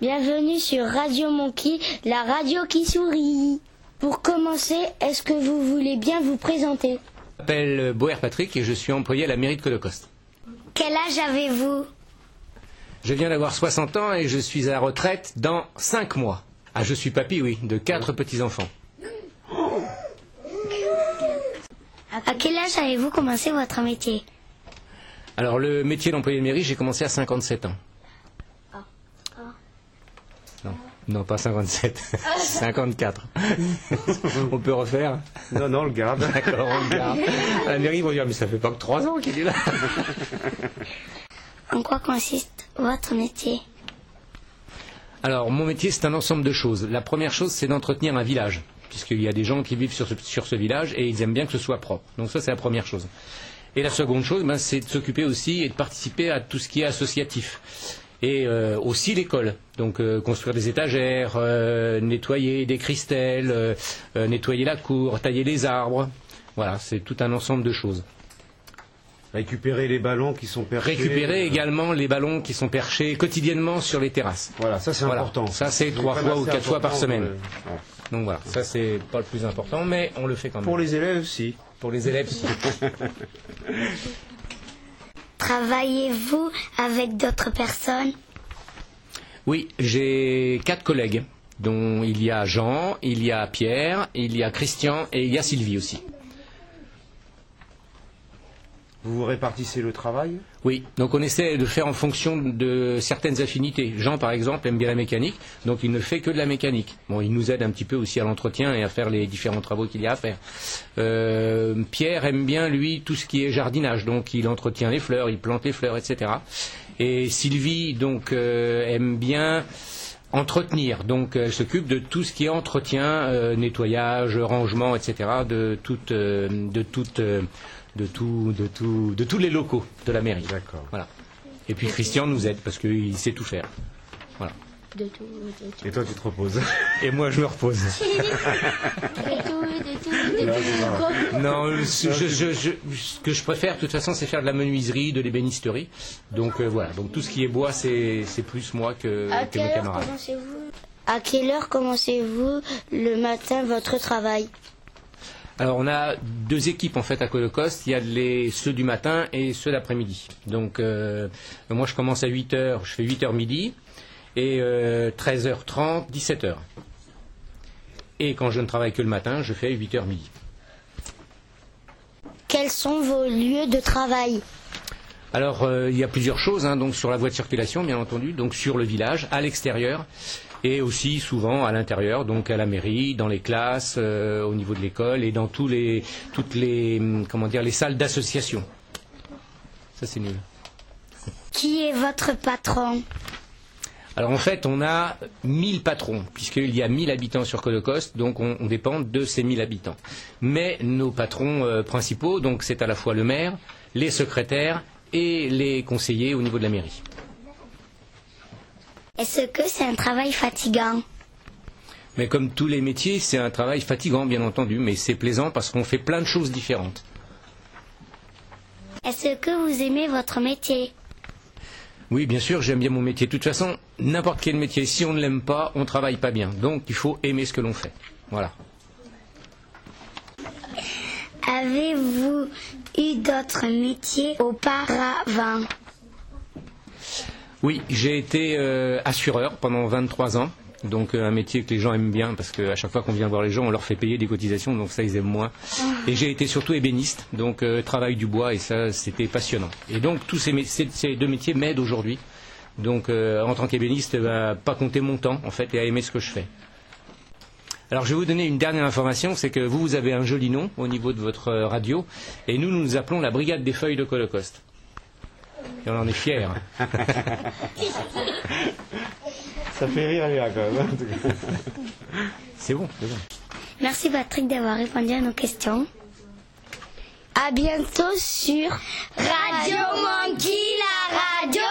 Bienvenue sur Radio Monkey, la radio qui sourit. Pour commencer, est-ce que vous voulez bien vous présenter? Je m'appelle Boer Patrick et je suis employé à la mairie de Colocoste. Quel âge avez-vous? Je viens d'avoir 60 ans et je suis à la retraite dans 5 mois. Ah, je suis papy, oui, de 4 petits-enfants. À quel âge avez-vous commencé votre métier? Alors, le métier d'employé de mairie, j'ai commencé à 57 ans. Non, pas 57, 54. On peut refaire? Non, on le garde. D'accord, on le garde. À la mairie, ils vont dire, mais ça fait pas que 3 ans qu'il est là. En quoi consiste votre métier? Alors, mon métier, c'est un ensemble de choses. La première chose, c'est d'entretenir un village, puisqu'il y a des gens qui vivent sur ce village et ils aiment bien que ce soit propre. Donc ça, c'est la première chose. Et la seconde chose, c'est de s'occuper aussi et de participer à tout ce qui est associatif. Et aussi l'école, donc construire des étagères, nettoyer des cristelles, nettoyer la cour, tailler les arbres. Voilà, c'est tout un ensemble de choses. Récupérer les ballons qui sont perchés. Récupérer également les ballons qui sont perchés quotidiennement sur les terrasses. Voilà, ça c'est important. Ça c'est 3 fois ou 4 fois par semaine. Ouais. Donc voilà, ça c'est pas le plus important, mais on le fait quand même. Pour les élèves aussi. Pour les élèves aussi. Travaillez-vous avec d'autres personnes? Oui, j'ai 4 collègues, dont il y a Jean, il y a Pierre, il y a Christian et il y a Sylvie aussi. Vous répartissez le travail? Oui, donc on essaie de faire en fonction de certaines affinités. Jean, par exemple, aime bien la mécanique, donc il ne fait que de la mécanique. Bon, il nous aide un petit peu aussi à l'entretien et à faire les différents travaux qu'il y a à faire. Pierre aime bien, lui, tout ce qui est jardinage, donc il entretient les fleurs, il plante les fleurs, etc. Et Sylvie, donc, aime bien entretenir, donc elle s'occupe de tout ce qui est entretien, nettoyage, rangement, etc. de tous les locaux de la mairie. D'accord. Voilà. Et puis Christian nous aide parce qu'il sait tout faire. Voilà. Et toi tu te reposes? Et moi je me repose. Non, ce que je préfère de toute façon c'est faire de la menuiserie, de l'ébénisterie. Donc voilà, donc tout ce qui est bois c'est plus moi que mes camarades. À quelle heure commencez-vous le matin votre travail? Alors on a 2 équipes en fait à Colocoste, il y a ceux du matin et ceux d'après-midi. Donc moi je commence à 8h, je fais 8h midi et 13h30, 17h. Et quand je ne travaille que le matin, je fais 8h midi. Quels sont vos lieux de travail? Alors il y a plusieurs choses, donc sur la voie de circulation bien entendu, donc sur le village, à l'extérieur. Et aussi souvent à l'intérieur, donc à la mairie, dans les classes, au niveau de l'école et dans toutes les salles d'association. Ça c'est nul. Qui est votre patron? Alors en fait on a 1000 patrons, puisqu'il y a 1000 habitants sur Colocoste, donc on dépend de ces 1000 habitants. Mais nos patrons principaux, donc c'est à la fois le maire, les secrétaires et les conseillers au niveau de la mairie. Est-ce que c'est un travail fatigant? Mais comme tous les métiers, c'est un travail fatigant, bien entendu, mais c'est plaisant parce qu'on fait plein de choses différentes. Est-ce que vous aimez votre métier? Oui, bien sûr, j'aime bien mon métier. De toute façon, n'importe quel métier, si on ne l'aime pas, on ne travaille pas bien. Donc, il faut aimer ce que l'on fait. Voilà. Avez-vous eu d'autres métiers auparavant? Oui, j'ai été assureur pendant 23 ans, donc un métier que les gens aiment bien parce qu'à chaque fois qu'on vient voir les gens, on leur fait payer des cotisations, donc ça ils aiment moins. Et j'ai été surtout ébéniste, donc travail du bois et ça c'était passionnant. Et donc tous ces 2 métiers m'aident aujourd'hui, donc en tant qu'ébéniste, pas compter mon temps en fait et à aimer ce que je fais. Alors je vais vous donner une dernière information, c'est que vous avez un joli nom au niveau de votre radio et nous nous appelons la Brigade des Feuilles de Colocoste. Et on en est fiers. Ça fait rire quand même. C'est bon. Merci Patrick d'avoir répondu à nos questions. À bientôt sur Radio Monkey, la radio